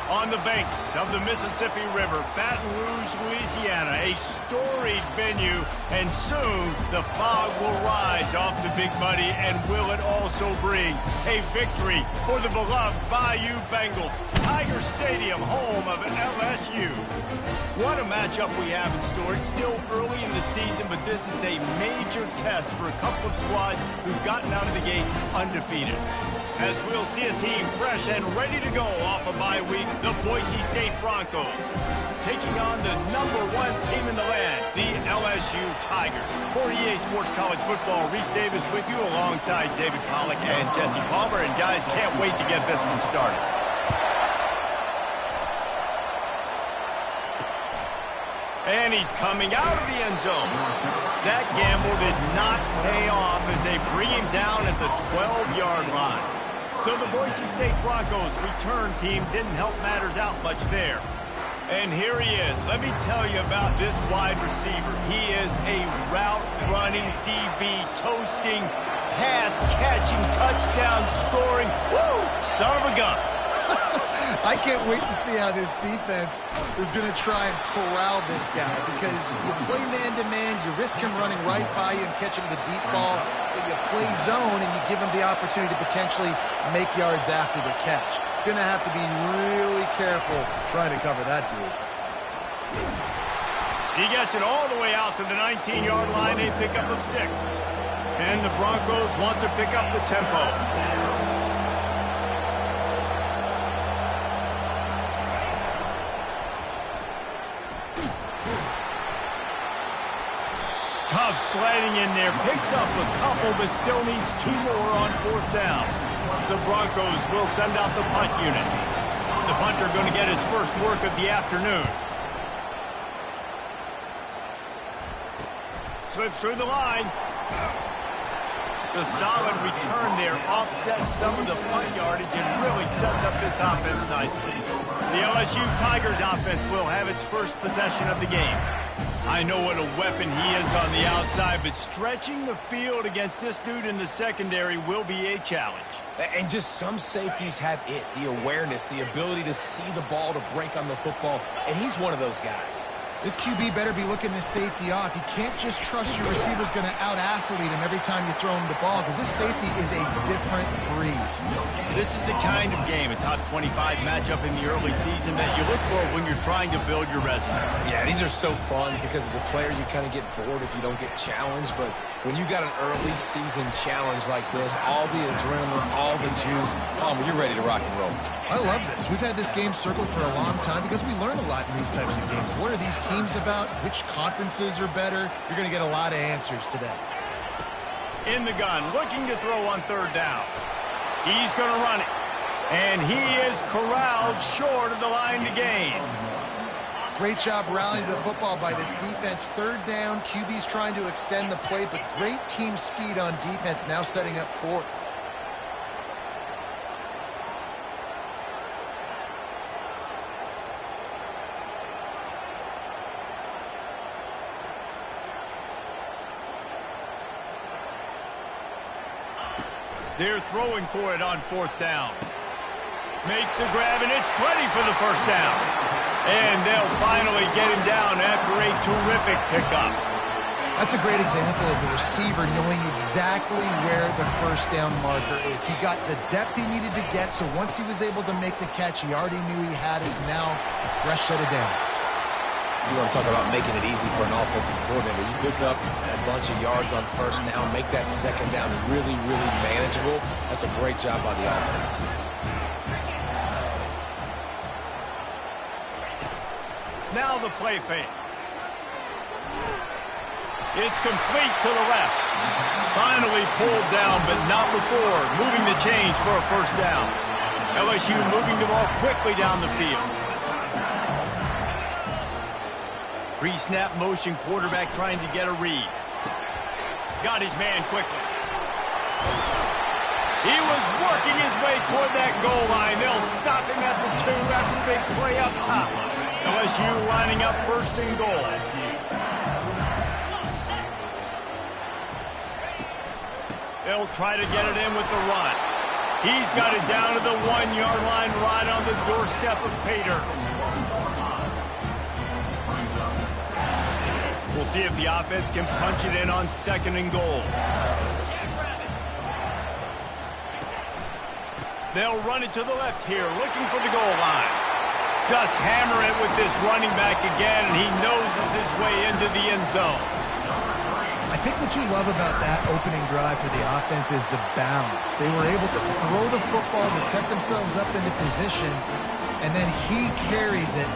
On the banks of the Mississippi River, Baton Rouge, Louisiana, a storied venue, and soon the fog will rise off the Big Muddy, and will it also bring a victory for the beloved Bayou Bengals. Tiger Stadium, home of LSU. What a matchup we have in store. It's still early in the season, but this is a major test for a couple of squads who've gotten out of the gate undefeated. As we'll see a team fresh and ready to go off a bye week, the Boise State Broncos, taking on the #1 team in the land, the LSU Tigers. For EA Sports College Football, Reese Davis with you alongside David Pollack and Jesse Palmer. And guys, can't wait to get this one started. And he's coming out of the end zone. That gamble did not pay off as they bring him down at the 12-yard line. So the Boise State Broncos return team didn't help matters out much there. And here he is. Let me tell you about this wide receiver. He is a route-running DB, toasting, pass-catching, touchdown-scoring, woo, son of a gun. I can't wait to see how this defense is going to try and corral this guy, because you play man-to-man, you risk him running right by you and catching the deep ball, but you play zone and you give him the opportunity to potentially make yards after the catch. Going to have to be really careful trying to cover that dude. He gets it all the way out to the 19-yard line, a pickup of 6. And the Broncos want to pick up the tempo. Tough sliding in there, picks up a couple, but still needs 2 more on 4th down. The Broncos will send out the punt unit. The punter going to get his first work of the afternoon. Slips through the line. The solid return there offsets some of the punt yardage and really sets up this offense nicely. The LSU Tigers offense will have its first possession of the game. I know what a weapon he is on the outside, but stretching the field against this dude in the secondary will be a challenge. And just some safeties have it, the awareness, the ability to see the ball, to break on the football, and he's one of those guys. This QB better be looking this safety off. You can't just trust your receiver's going to out-athlete him every time you throw him the ball, because this safety is a different breed. This is the kind of game, a top 25 matchup in the early season, that you look for when you're trying to build your resume. Yeah, these are so fun because as a player you kind of get bored if you don't get challenged, but when you got an early season challenge like this, all the adrenaline, all the juice, you're ready to rock and roll. I love this. We've had this game circled for a long time because we learn a lot in these types of games. What are these teams about? Which conferences are better? You're going to get a lot of answers today. In the gun, looking to throw on 3rd down. He's going to run it. And he is corralled short of the line to gain. Great job rallying to the football by this defense. 3rd down, QB's trying to extend the play, but great team speed on defense, now setting up 4th. They're throwing for it on 4th down. Makes the grab, and it's plenty for the 1st down. And they'll finally get him down after a terrific pickup. That's a great example of the receiver knowing exactly where the 1st down marker is. He got the depth he needed to get, so once he was able to make the catch, he already knew he had it. Now, a fresh set of downs. You want to talk about making it easy for an offensive coordinator. You pick up a bunch of yards on 1st down, make that 2nd down really, really manageable. That's a great job by the offense. Now the play fake. It's complete to the left. Finally pulled down, but not before moving the chains for a 1st down. LSU moving the ball quickly down the field. Pre-snap motion, quarterback trying to get a read. Got his man quickly. He was working his way toward that goal line. They'll stop him at the 2 after the big play up top. LSU lining up 1st and goal. They'll try to get it in with the run. He's got it down to the 1-yard line right on the doorstep of Pater. We'll see if the offense can punch it in on 2nd and goal. They'll run it to the left here, looking for the goal line. Just hammer it with this running back again, and he noses his way into the end zone. I think what you love about that opening drive for the offense is the balance. They were able to throw the football to set themselves up into position, and then he carries it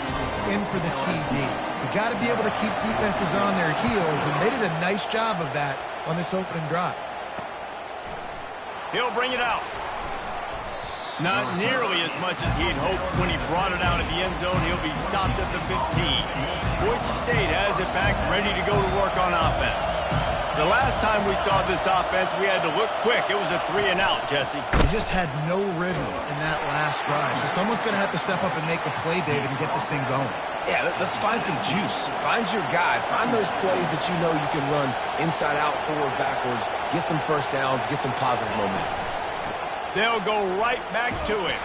in for the TD. You got to be able to keep defenses on their heels, and they did a nice job of that on this opening drive. He'll bring it out. Not nearly as much as he'd hoped when he brought it out of the end zone. He'll be stopped at the 15. Boise State has it back, ready to go to work on offense. The last time we saw this offense, we had to look quick. It was a 3-and-out, Jesse. They just had no rhythm in that last drive. So someone's going to have to step up and make a play, David, and get this thing going. Yeah, let's find some juice. Find your guy. Find those plays that you know you can run inside out, forward, backwards. Get some first downs. Get some positive momentum. They'll go right back to it.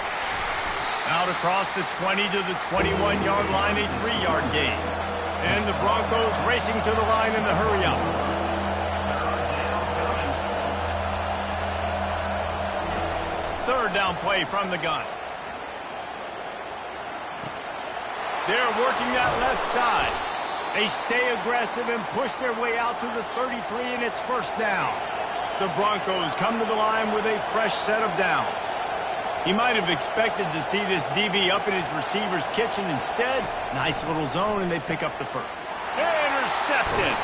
Out across the 20 to the 21-yard line, a 3-yard gain. And the Broncos racing to the line in the hurry-up. Third down play from the gun. They're working that left side. They stay aggressive and push their way out to the 33, and it's first down. The Broncos come to the line with a fresh set of downs. He might have expected to see this DB up in his receiver's kitchen. Instead, nice little zone, and they pick up the first. Intercepted.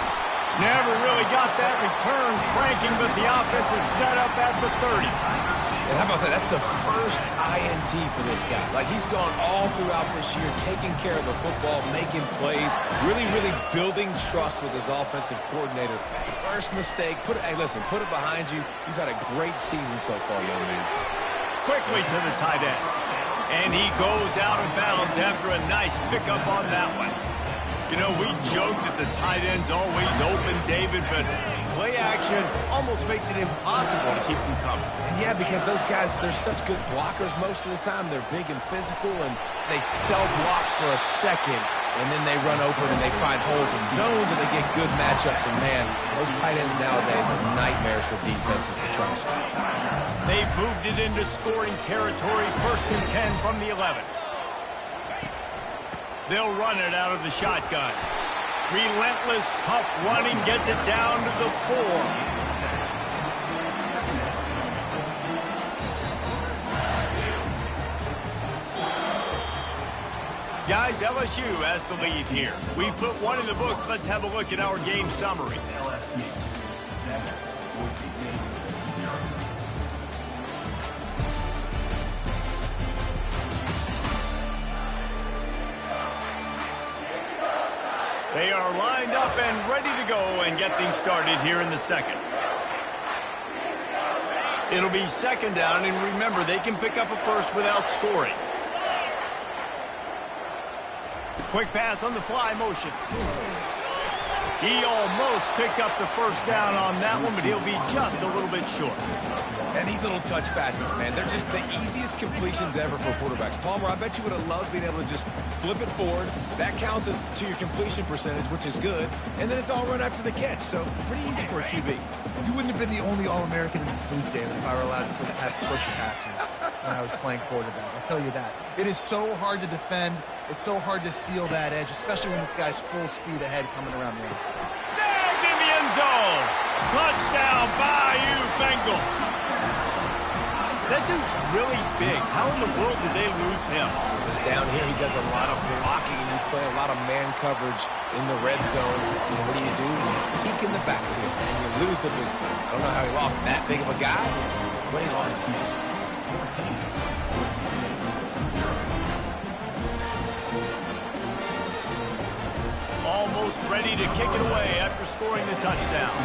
Never really got that return cranking, but the offense is set up at the 30. And how about that? That's the first INT for this guy. Like, he's gone all throughout this year, taking care of the football, making plays, really building trust with his offensive coordinator. First mistake. Hey, listen, put it behind you. You've had a great season so far, young man. Quickly to the tight end. And he goes out of bounds after a nice pickup on that one. You know, we joke that the tight end's always open, David, but play action almost makes it impossible to keep them coming. And yeah, because those guys, they're such good blockers most of the time. They're big and physical, and they sell block for a second, and then they run open and they find holes in zones, or they get good matchups. And man, those tight ends nowadays are nightmares for defenses to try to stop. They've moved it into scoring territory, 1st and 10 from the 11. They'll run it out of the shotgun. Relentless, tough running gets it down to the 4. Guys, LSU has the lead here. We've put one in the books. Let's have a look at our game summary. LSU 7, Boise State 0. They are lined up and ready to go and get things started here in the second. It'll be 2nd down, and remember, they can pick up a first without scoring. Quick pass on the fly motion. He almost picked up the first down on that one, but he'll be just a little bit short. And these little touch passes, man, they're just the easiest completions ever for quarterbacks. Palmer, I bet you would have loved being able to just flip it forward. That counts as to your completion percentage, which is good. And then it's all run after the catch, so pretty easy for a QB. You wouldn't have been the only All-American in this booth, David, if I were allowed to have push passes when I was playing quarterback. I'll tell you that. It is so hard to defend. It's so hard to seal that edge, especially when this guy's full speed ahead coming around the outside. Snagged in the end zone. Touchdown, Bayou Bengals. That dude's really big. How in the world did they lose him? Because down here he does a lot of blocking, and you play a lot of man coverage in the red zone. And what do? You peek in the backfield, and you lose the big thing. I don't know how he lost that big of a guy, but he lost him. Almost ready to kick it away after scoring the touchdown.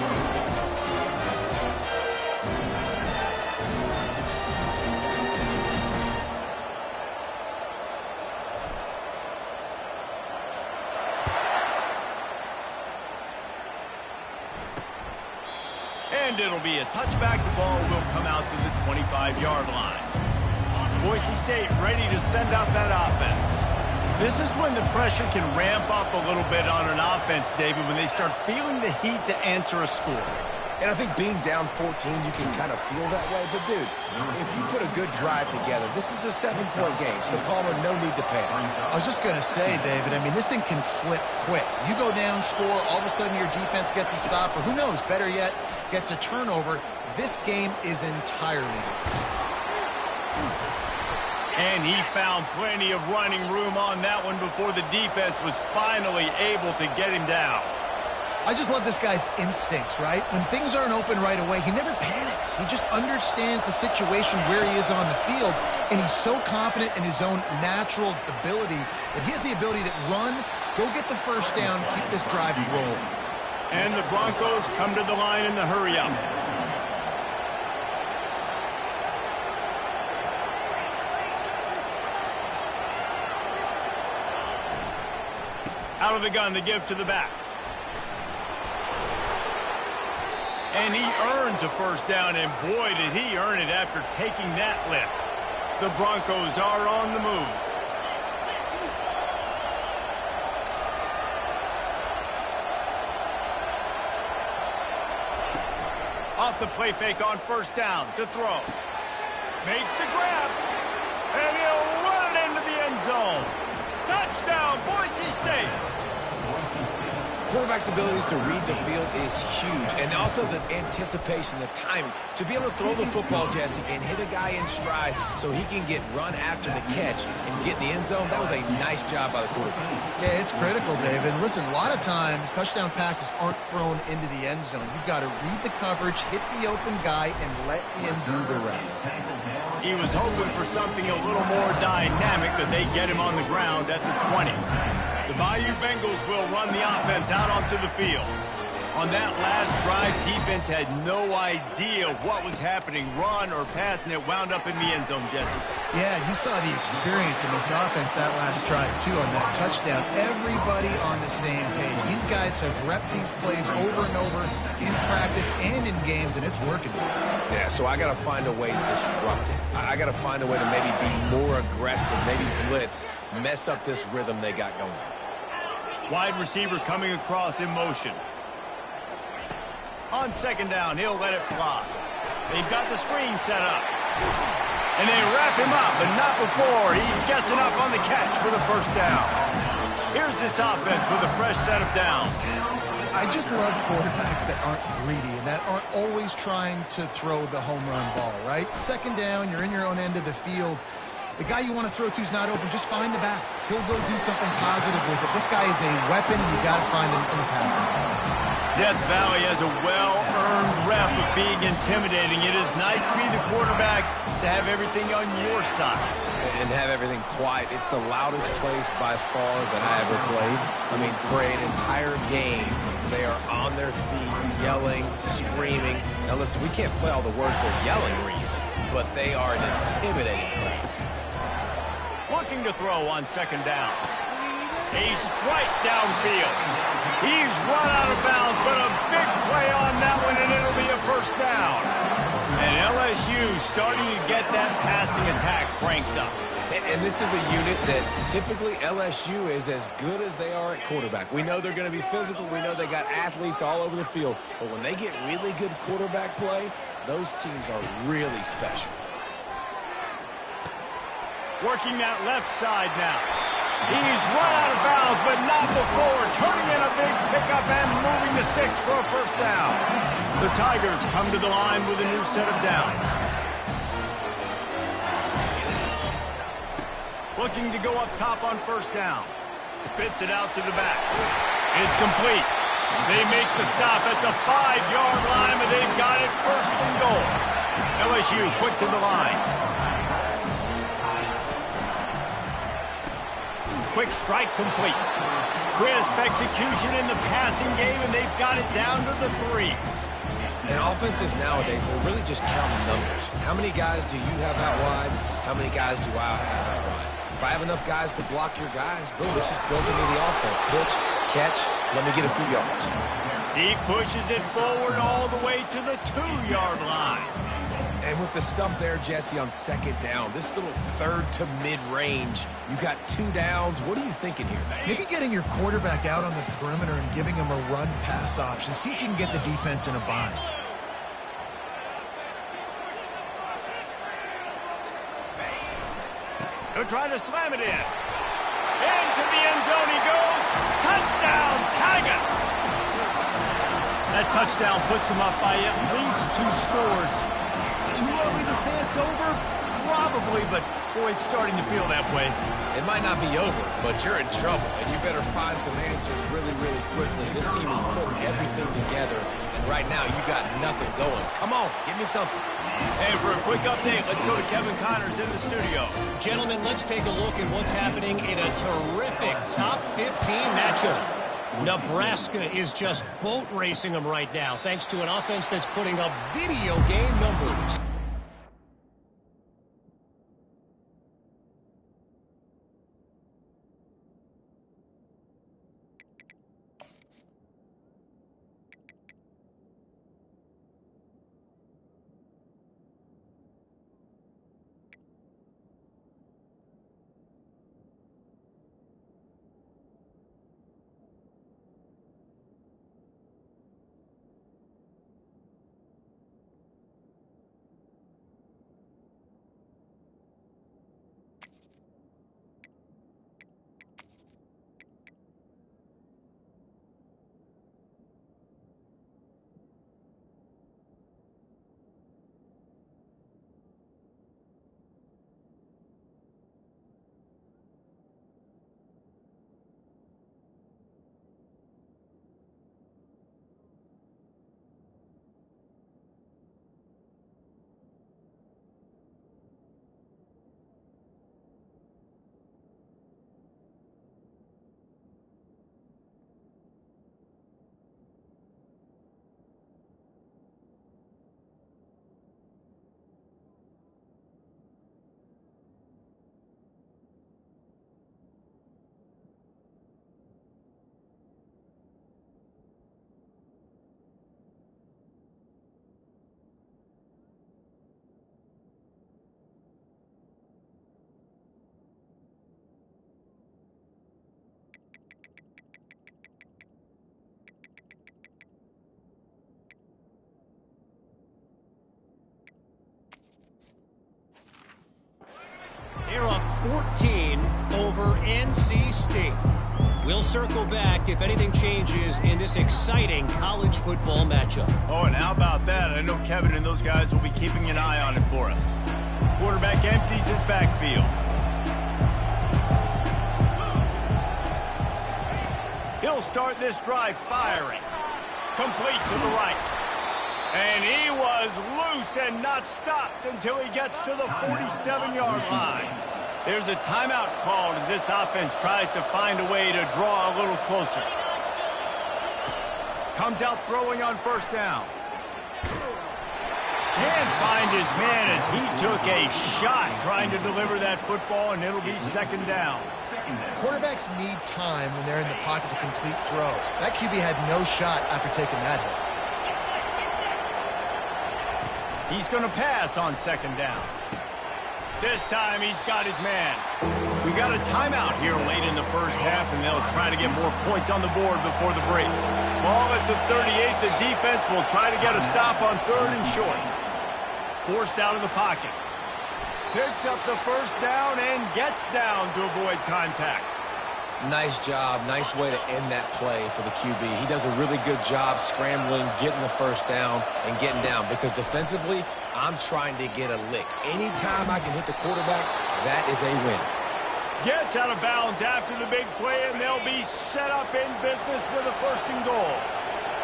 And And it'll be a touchback. The ball will come out to the 25-yard line. Boise State ready to send out that offense. This is when the pressure can ramp up a little bit on an offense, David, when they start feeling the heat to answer a score. And I think being down 14, you can kind of feel that way. But, dude, if you put a good drive together, this is a 7-point game. So, Palmer, no need to panic. I was just going to say, David, I mean, this thing can flip quick. You go down, score, all of a sudden your defense gets a stop, or who knows, better yet, gets a turnover. This game is entirely different. And he found plenty of running room on that one before the defense was finally able to get him down. I just love this guy's instincts, right? When things aren't open right away, he never panics. He just understands the situation where he is on the field, and he's so confident in his own natural ability that he has the ability to run, go get the first down, keep this drive rolling. And the Broncos come to the line in the hurry-up. Out of the gun to give to the back. And he earns a first down, and boy, did he earn it after taking that lift. The Broncos are on the move. Off the play fake on first down to throw. Makes the grab. And he'll run it into the end zone. Touchdown, Boise State. Quarterback's abilities to read the field is huge, and also the anticipation, the timing. To be able to throw the football, Jesse, and hit a guy in stride so he can get run after the catch and get in the end zone, that was a nice job by the quarterback. Yeah, it's critical, David. Listen, a lot of times touchdown passes aren't thrown into the end zone. You've got to read the coverage, hit the open guy, and let him do the rest. He was hoping for something a little more dynamic, but they get him on the ground at the 20. The Bayou Bengals will run the offense out onto the field. On that last drive, defense had no idea what was happening, run or pass, and it wound up in the end zone, Jesse. Yeah, you saw the experience in this offense that last drive, too, on that touchdown. Everybody on the same page. These guys have repped these plays over and over in practice and in games, and it's working. Yeah, so I got to find a way to disrupt it. I got to find a way to maybe be more aggressive, maybe blitz, mess up this rhythm they got going. Wide receiver coming across in motion. On second down, he'll let it fly. They've got the screen set up. And they wrap him up, but not before he gets enough on the catch for the first down. Here's this offense with a fresh set of downs. I just love quarterbacks that aren't greedy and that aren't always trying to throw the home run ball, right? Second down, you're in your own end of the field. The guy you want to throw to is not open. Just find the back. He'll go do something positive with it. This guy is a weapon, and you got to find him in the passing game. Death Valley has a well-earned rep of being intimidating. It is nice to be the quarterback, to have everything on your side. And have everything quiet. It's the loudest place by far that I ever played. I mean, for an entire game, they are on their feet, yelling, screaming. Now listen, we can't play all the words they're yelling, Reese, but they are an intimidating crowd. Looking to throw on second down. A strike downfield. He's run out of bounds, but a big play on that one, and it'll be a first down. And LSU starting to get that passing attack cranked up. And this is a unit that typically LSU is as good as they are at quarterback. We know they're going to be physical. We know they got athletes all over the field. But when they get really good quarterback play, those teams are really special. Working that left side now. He's run out of bounds, but not before. Turning in a big pickup and moving the sticks for a first down. The Tigers come to the line with a new set of downs. Looking to go up top on first down. Spits it out to the back. It's complete. They make the stop at the 5-yard line, but they've got it first and goal. LSU quick to the line. Quick strike complete. Crisp execution in the passing game, and they've got it down to the 3. And offenses nowadays, they're really just counting numbers. How many guys do you have out wide? How many guys do I have out wide? If I have enough guys to block your guys, boom, it's just built into the offense. Pitch, catch, let me get a few yards. He pushes it forward all the way to the 2-yard line. And with the stuff there, Jesse, on second down, this little third to mid-range, you got 2 downs. What are you thinking here? Maybe getting your quarterback out on the perimeter and giving him a run-pass option. See if you can get the defense in a bind. He'll try to slam it in. Into the end zone he goes. Touchdown, Tigers! That touchdown puts them up by at least 2 scores. Too early to say it's over? Probably, but boy, it's starting to feel that way. It might not be over, but you're in trouble, and you better find some answers really, really quickly. This team is putting everything together, and right now you got nothing going. Come on, give me something. And for a quick update, let's go to Kevin Connors in the studio. Gentlemen, let's take a look at what's happening in a terrific top 15 matchup. Nebraska is just boat racing them right now, thanks to an offense that's putting up video game numbers. They're up 14 over NC State. We'll circle back if anything changes in this exciting college football matchup. Oh, and how about that? I know Kevin and those guys will be keeping an eye on it for us. Quarterback empties his backfield. He'll start this drive firing. Complete to the right. And he was loose and not stopped until he gets to the 47-yard line. There's a timeout called as this offense tries to find a way to draw a little closer. Comes out throwing on first down. Can't find his man as he took a shot trying to deliver that football, and it'll be second down. Quarterbacks need time when they're in the pocket to complete throws. That QB had no shot after taking that hit. He's going to pass on second down. This time he's got his man. We got a timeout here late in the first half, and they'll try to get more points on the board before the break. Ball at the 38. The defense will try to get a stop on third and short. Forced out of the pocket. Picks up the first down and gets down to avoid contact. Nice job. Nice way to end that play for the QB. He does a really good job scrambling, getting the first down, and getting down. Because defensively, I'm trying to get a lick. Anytime I can hit the quarterback, that is a win. Gets out of bounds after the big play, and they'll be set up in business with a first and goal.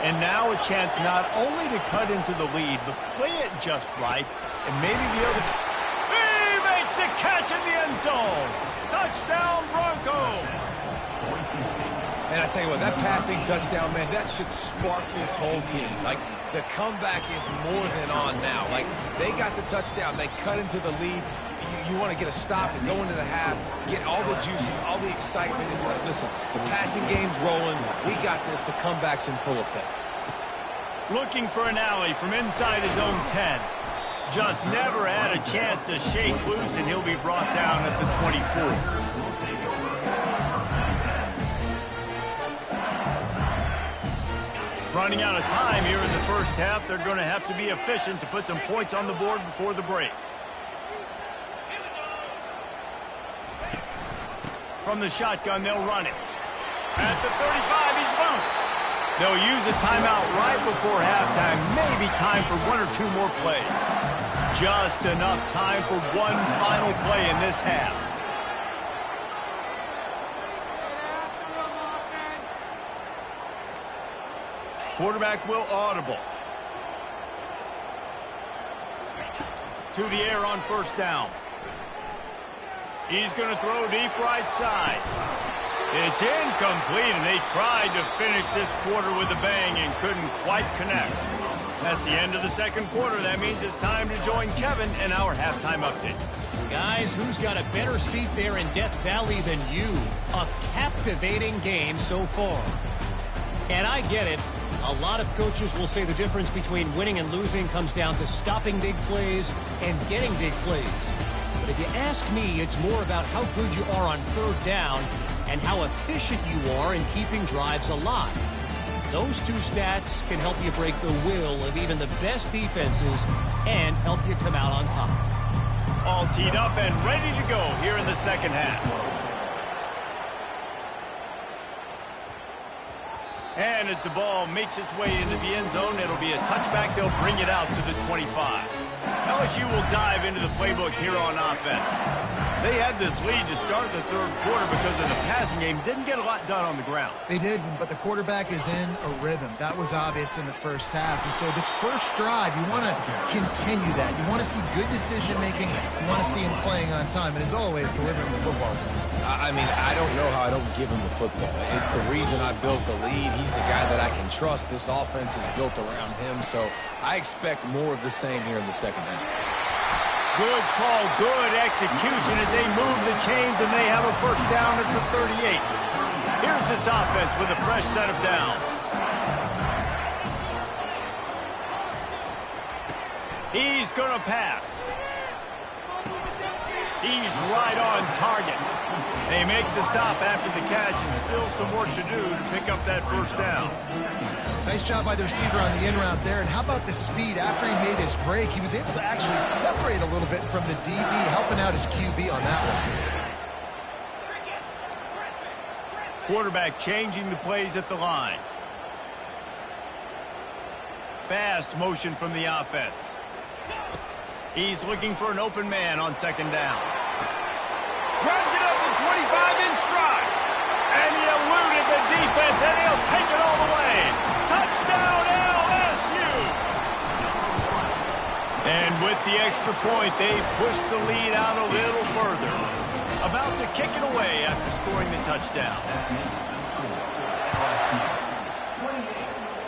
And now a chance not only to cut into the lead, but play it just right, and maybe the other... He makes the catch in the end zone! Touchdown, Broncos! And I tell you what, that passing touchdown, man, that should spark this whole team. Like, the comeback is more than on now. Like, they got the touchdown. They cut into the lead. You want to get a stop and go into the half, get all the juices, all the excitement. And listen, the passing game's rolling. We got this. The comeback's in full effect. Looking for an alley from inside his own 10. Just never had a chance to shake loose, and he'll be brought down at the 24. Running out of time here in the first half. They're going to have to be efficient to put some points on the board before the break. From the shotgun, they'll run it. At the 35, he's loose. They'll use a timeout right before halftime. Maybe time for one or two more plays. Just enough time for one final play in this half. Quarterback will audible. To the air on first down. He's going to throw deep right side. It's incomplete, and they tried to finish this quarter with a bang and couldn't quite connect. That's the end of the second quarter. That means it's time to join Kevin in our halftime update. Guys, who's got a better seat there in Death Valley than you? A captivating game so far. And I get it. A lot of coaches will say the difference between winning and losing comes down to stopping big plays and getting big plays. But if you ask me, it's more about how good you are on third down and how efficient you are in keeping drives alive. Those two stats can help you break the will of even the best defenses and help you come out on top. All teed up and ready to go here in the second half. And as the ball makes its way into the end zone, it'll be a touchback. They'll bring it out to the 25. LSU will dive into the playbook here on offense. They had this lead to start the third quarter because of the passing game. Didn't get a lot done on the ground. They did, but the quarterback is in a rhythm. That was obvious in the first half. And so this first drive, you want to continue that. You want to see good decision-making. You want to see him playing on time. And as always, delivering the football. I mean, I don't know how I don't give him the football. It's the reason I built the lead. He's the guy that I can trust. This offense is built around him, so I expect more of the same here in the second half. Good call, good execution as they move the chains, and they have a first down at the 38. Here's this offense with a fresh set of downs. He's going to pass. He's right on target. They make the stop after the catch, and still some work to do to pick up that first down. Nice job by the receiver on the in route there. And how about the speed? After he made his break, he was able to actually separate a little bit from the DB, helping out his QB on that one. Quarterback changing the plays at the line. Fast motion from the offense. He's looking for an open man on second down. Grabs it up to 25 in stride. And he eluded the defense, and he'll take it all the way. Touchdown, LSU! And with the extra point, they push the lead out a little further. About to kick it away after scoring the touchdown.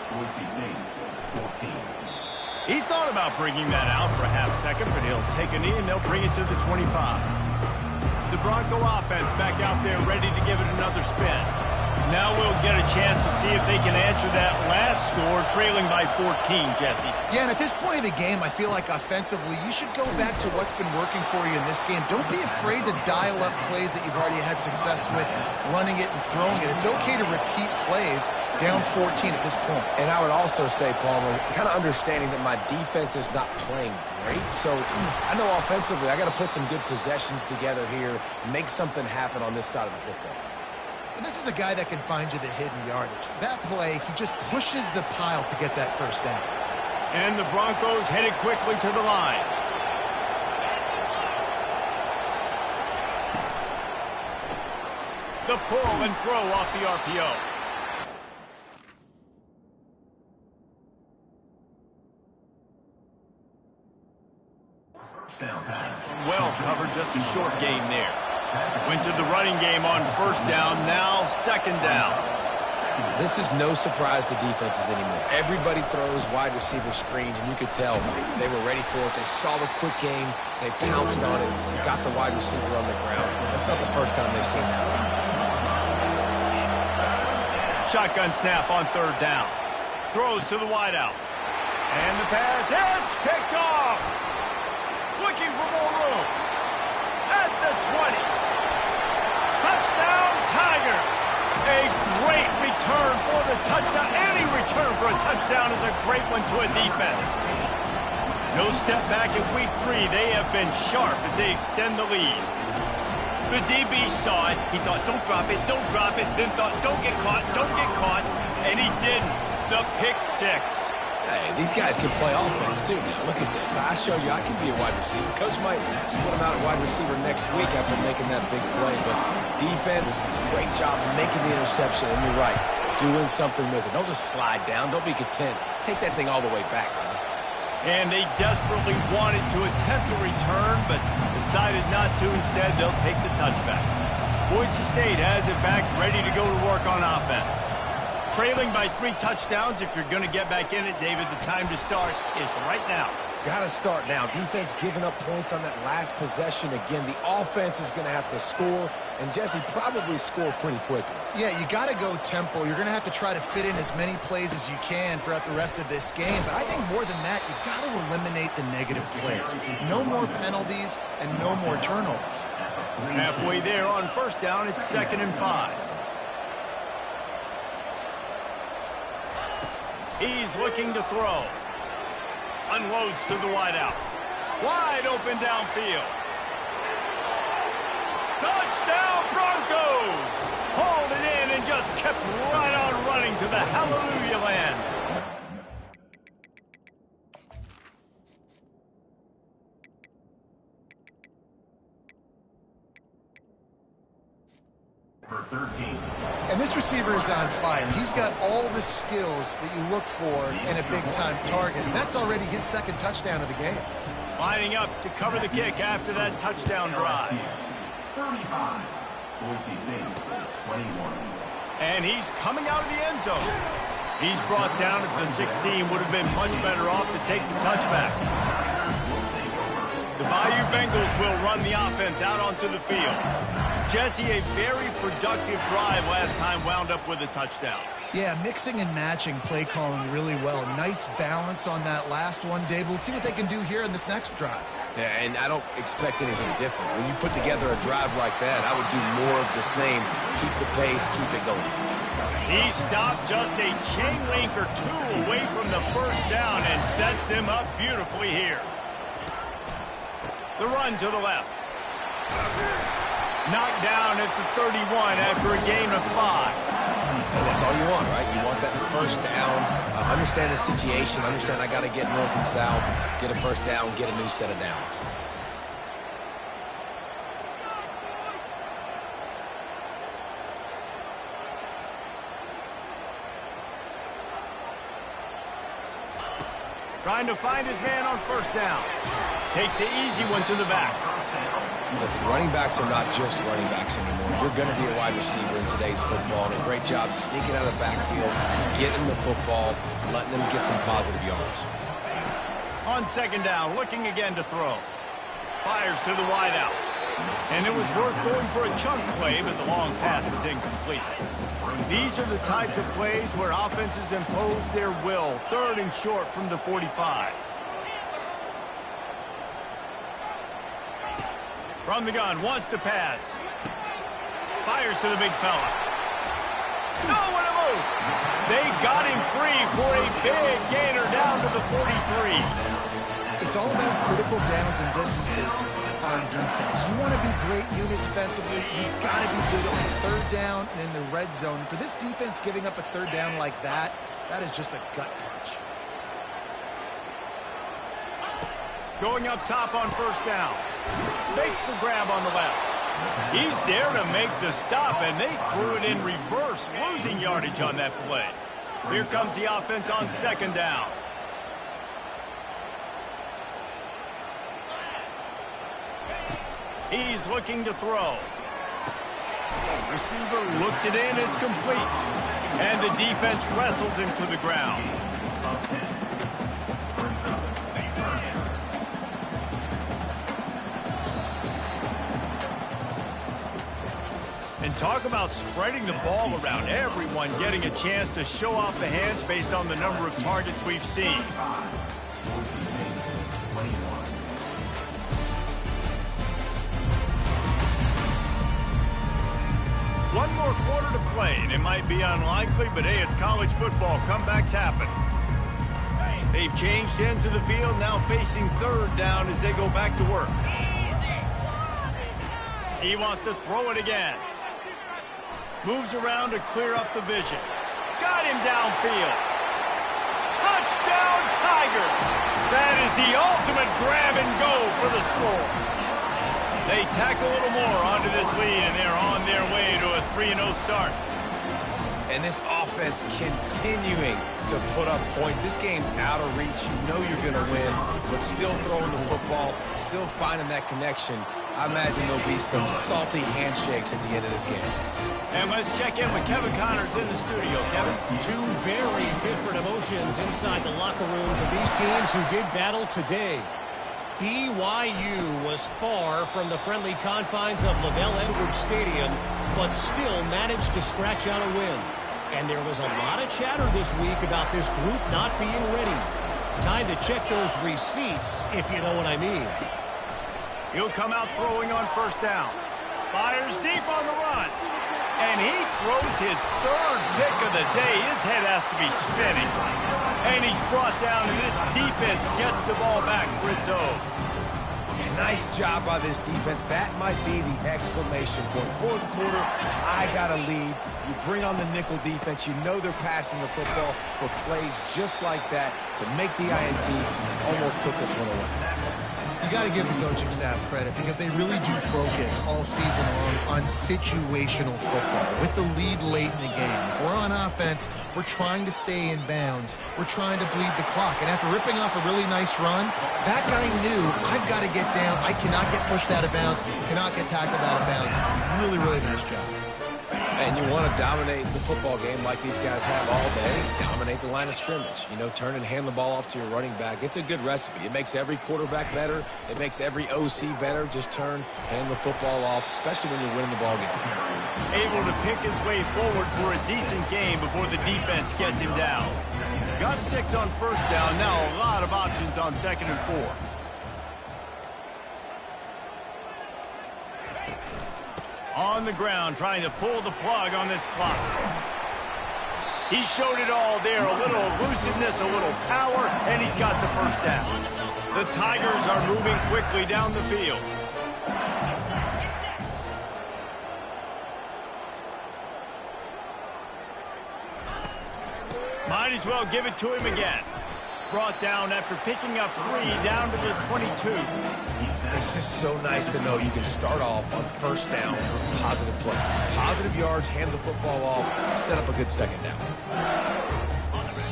Boise State, 14. He thought about bringing that out for a half second, but he'll take a knee and they'll bring it to the 25. The Bronco offense back out there ready to give it another spin. Now we'll get a chance to see if they can answer that last score, trailing by 14, Jesse. Yeah, and at this point of the game, I feel like offensively, you should go back to what's been working for you in this game. Don't be afraid to dial up plays that you've already had success with, running it and throwing it. It's okay to repeat plays down 14 at this point. And I would also say, Palmer, kind of understanding that my defense is not playing great. So I know offensively, I got to put some good possessions together here, make something happen on this side of the football. And this is a guy that can find you the hidden yardage. That play, he just pushes the pile to get that first down. And the Broncos headed quickly to the line. The pull and throw off the RPO. Well covered, just a short gain there. Went to the running game on first down, now second down. This is no surprise to defenses anymore. Everybody throws wide receiver screens, and you could tell they were ready for it. They saw the quick game, they pounced on it, got the wide receiver on the ground. That's not the first time they've seen that one. Shotgun snap on third down. Throws to the wideout. And the pass, it's picked off. Looking for more room. At the 20. Touchdown, Tigers. A great return for the touchdown. Any return for a touchdown is a great one to a defense. No step back in week 3. They have been sharp as they extend the lead. The DB saw it. He thought, don't drop it, don't drop it. Then thought, don't get caught, don't get caught. And he didn't. The pick 6. Hey, these guys can play offense too now. Look at this. I show you I can be a wide receiver. Coach might split him out at wide receiver next week after making that big play. But defense, great job making the interception. And you're right, doing something with it. Don't just slide down. Don't be content. Take that thing all the way back, man. And they desperately wanted to attempt a return, but decided not to. Instead, they'll take the touchback. Boise State has it back, ready to go to work on offense. Trailing by 3 touchdowns. If you're going to get back in it, David, the time to start is right now. Got to start now. Defense giving up points on that last possession. Again, the offense is going to have to score, and Jesse probably score pretty quickly. Yeah, you got to go tempo. You're going to have to try to fit in as many plays as you can throughout the rest of this game. But I think more than that, you got to eliminate the negative plays. No more penalties and no more turnovers. Halfway there on first down, it's 2nd and 5. He's looking to throw. Unloads to the wideout. Wide open downfield. Touchdown Broncos! Hauled it in and just kept right on running to the hallelujah land. For 13. And this receiver is on fire. He's got all the skills that you look for in a big-time target. And that's already his 2nd touchdown of the game. Lining up to cover the kick after that touchdown drive. 35. Boise State, 21. And he's coming out of the end zone. He's brought down at the 16. Would have been much better off to take the touchback. The Bayou Bengals will run the offense out onto the field. Jesse, a very productive drive last time, wound up with a touchdown. Yeah, mixing and matching play calling really well. Nice balance on that last one, Dave. Let's see what they can do here in this next drive. Yeah, and I don't expect anything different. When you put together a drive like that, I would do more of the same. Keep the pace, keep it going. He stopped just a chain link or 2 away from the first down and sets them up beautifully here. The run to the left. Knocked down at the 31 after a gain of 5. And that's all you want, right? You want that first down. Understand the situation. Understand I got to get north and south. Get a first down. Get a new set of downs. Trying to find his man on first down. Takes the easy one to the back. Listen, running backs are not just running backs anymore. You're going to be a wide receiver in today's football. And a great job sneaking out of the backfield, getting the football, letting them get some positive yards. On 2nd down, looking again to throw. Fires to the wideout. And it was worth going for a chunk play, but the long pass is incomplete. These are the types of plays where offenses impose their will. 3rd and short from the 45. From the gun, wants to pass. Fires to the big fella. No, what a move! They got him free for a big gainer down to the 43. It's all about critical downs and distances on defense. You want to be great unit defensively, you've got to be good on 3rd down and in the red zone. For this defense giving up a 3rd down like that, that is just a gut punch. Going up top on first down. Makes the grab on the left. He's there to make the stop, and they threw it in reverse, losing yardage on that play. Here comes the offense on 2nd down. He's looking to throw. Receiver looks it in, it's complete. And the defense wrestles him to the ground. And Talk about spreading the ball around. Everyone getting a chance to show off the hands based on the number of targets we've seen. One more quarter to play, and it might be unlikely, but hey, it's college football. Comebacks happen. They've changed ends of the field, now facing third down as they go back to work. He wants to throw it again. Moves around to clear up the vision. Got him downfield. Touchdown, Tiger! That is the ultimate grab and go for the score. They tack a little more onto this lead, and they're on their way to a 3-0 start. And this offense continuing to put up points. This game's out of reach. You know you're going to win, but still throwing the football, still finding that connection. I imagine there'll be some salty handshakes at the end of this game. And let's check in with Kevin Connors in the studio. Kevin? Two very different emotions inside the locker rooms of these teams who did battle today. BYU was far from the friendly confines of LaVell Edwards Stadium, but still managed to scratch out a win. And there was a lot of chatter this week about this group not being ready. Time to check those receipts, if you know what I mean. He'll come out throwing on first down. Fires deep on the run. And he throws his third pick of the day. His head has to be spinning. And he's brought down, and this defense gets the ball back for its own. Nice job by this defense. That might be the exclamation point. Fourth quarter, I got a lead. You bring on the nickel defense. You know they're passing the football for plays just like that to make the INT and almost put this one away. You got to give the coaching staff credit because they really do focus all season long on situational football. With the lead late in the game, if we're on offense, we're trying to stay in bounds. We're trying to bleed the clock. And after ripping off a really nice run, that guy knew, I've got to get down. I cannot get pushed out of bounds, cannot get tackled out of bounds. Really, really nice job. And you want to dominate the football game like these guys have all day. Dominate the line of scrimmage. You know, turn and hand the ball off to your running back. It's a good recipe. It makes every quarterback better. It makes every OC better. Just turn, hand the football off, especially when you're winning the ball game. Able to pick his way forward for a decent game before the defense gets him down. Got 6 on first down. Now a lot of options on 2nd and 4. On the ground, trying to pull the plug on this clock. He showed it all there. A little elusiveness, a little power, and he's got the first down. The Tigers are moving quickly down the field. Might as well give it to him again. Brought down after picking up 3 down to the 22. It's just so nice to know you can start off on first down with positive plays. Positive yards, hand the football off, set up a good second down.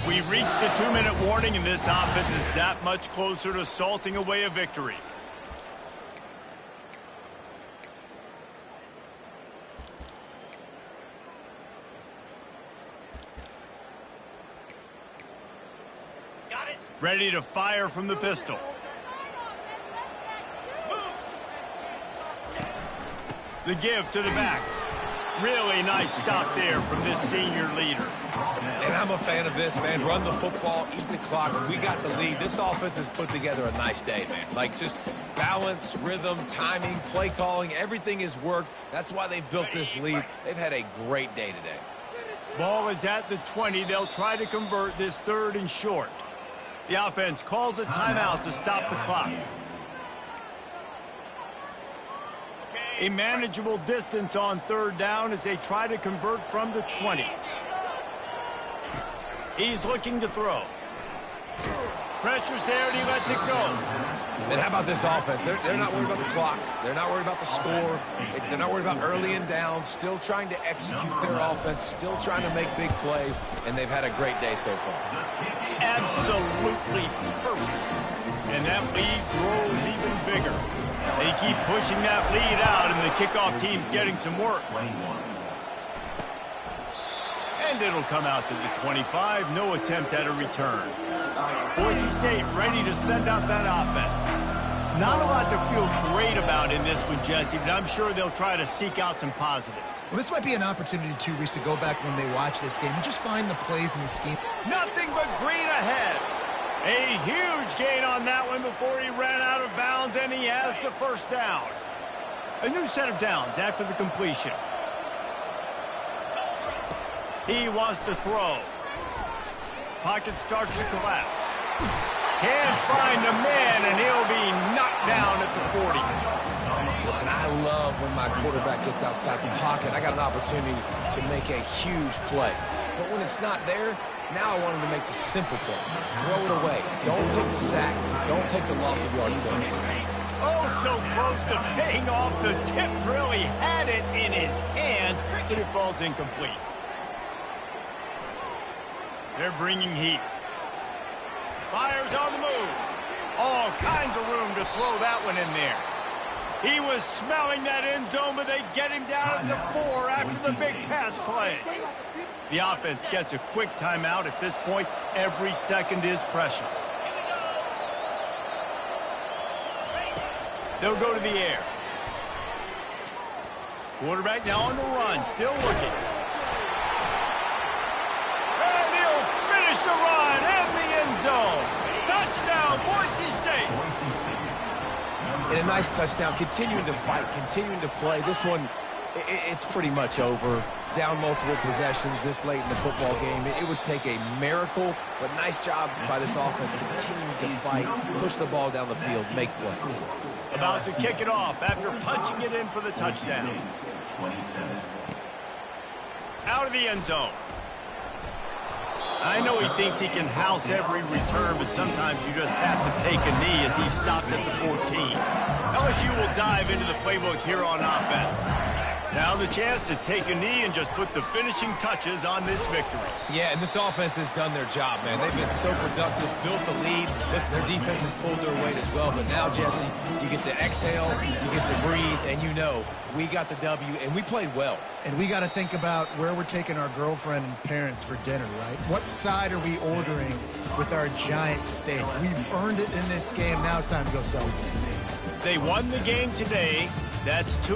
We've reached the 2-minute warning, and this offense is that much closer to salting away a victory. Ready to fire from the pistol. The give to the back. Really nice stop there from this senior leader. And I'm a fan of this, man. Run the football, eat the clock. We got the lead. This offense has put together a nice day, man. Like just balance, rhythm, timing, play calling. Everything has worked. That's why they've built this lead. They've had a great day today. Ball is at the 20. They'll try to convert this 3rd and short. The offense calls a timeout to stop the clock. A manageable distance on 3rd down as they try to convert from the 20. He's looking to throw. Pressure's there and he lets it go. And how about this offense? They're not worried about the clock. They're not worried about the score. They're not worried about early and down. Still trying to execute their offense. Still trying to make big plays. And they've had a great day so far. Absolutely perfect. And that lead grows even bigger. They keep pushing that lead out, and the kickoff team's getting some work. And it'll come out to the 25. No attempt at a return. Boise State ready to send out that offense. Not a lot to feel great about in this one, Jesse, but I'm sure they'll try to seek out some positives. Well, this might be an opportunity, too, Reese, to go back when they watch this game and just find the plays in the scheme. Nothing but green ahead. A huge gain on that one before he ran out of bounds, and he has the first down. A new set of downs after the completion. He wants to throw. Pocket starts to collapse. Can't find a man, and he'll be knocked down at the 40. Listen, I love when my quarterback gets outside the pocket. I got an opportunity to make a huge play. But when it's not there, now I want him to make the simple play. Throw it away. Don't take the sack. Don't take the loss of yards plays. Oh, so close to paying off. The tip drill. He had it in his hands, but it falls incomplete. They're bringing heat. Fires on the move. All kinds of room to throw that one in there. He was smelling that end zone, but they get him down at the 4 after the big pass play. The offense gets a quick timeout. At this point, every second is precious. They'll go to the air. Quarterback now on the run, still looking. And he'll finish the run in the end zone. Touchdown, Boise State. And a nice touchdown, continuing to fight, continuing to play. This one, it's pretty much over. Down multiple possessions this late in the football game. It would take a miracle, but nice job by this offense continuing to fight, push the ball down the field, make plays. About to kick it off after punching it in for the touchdown. 27. Out of the end zone. I know he thinks he can house every return, but sometimes you just have to take a knee as he stopped at the 14. LSU will dive into the playbook here on offense. Now the chance to take a knee and just put the finishing touches on this victory. Yeah, and this offense has done their job, man. They've been so productive, built the lead. Listen, their defense has pulled their weight as well. But now, Jesse, you get to exhale, you get to breathe, and you know we got the W, and we played well. And we got to think about where we're taking our girlfriend and parents for dinner, right? What side are we ordering with our giant steak? We've earned it in this game. Now it's time to go celebrate. They won the game today. That's 2.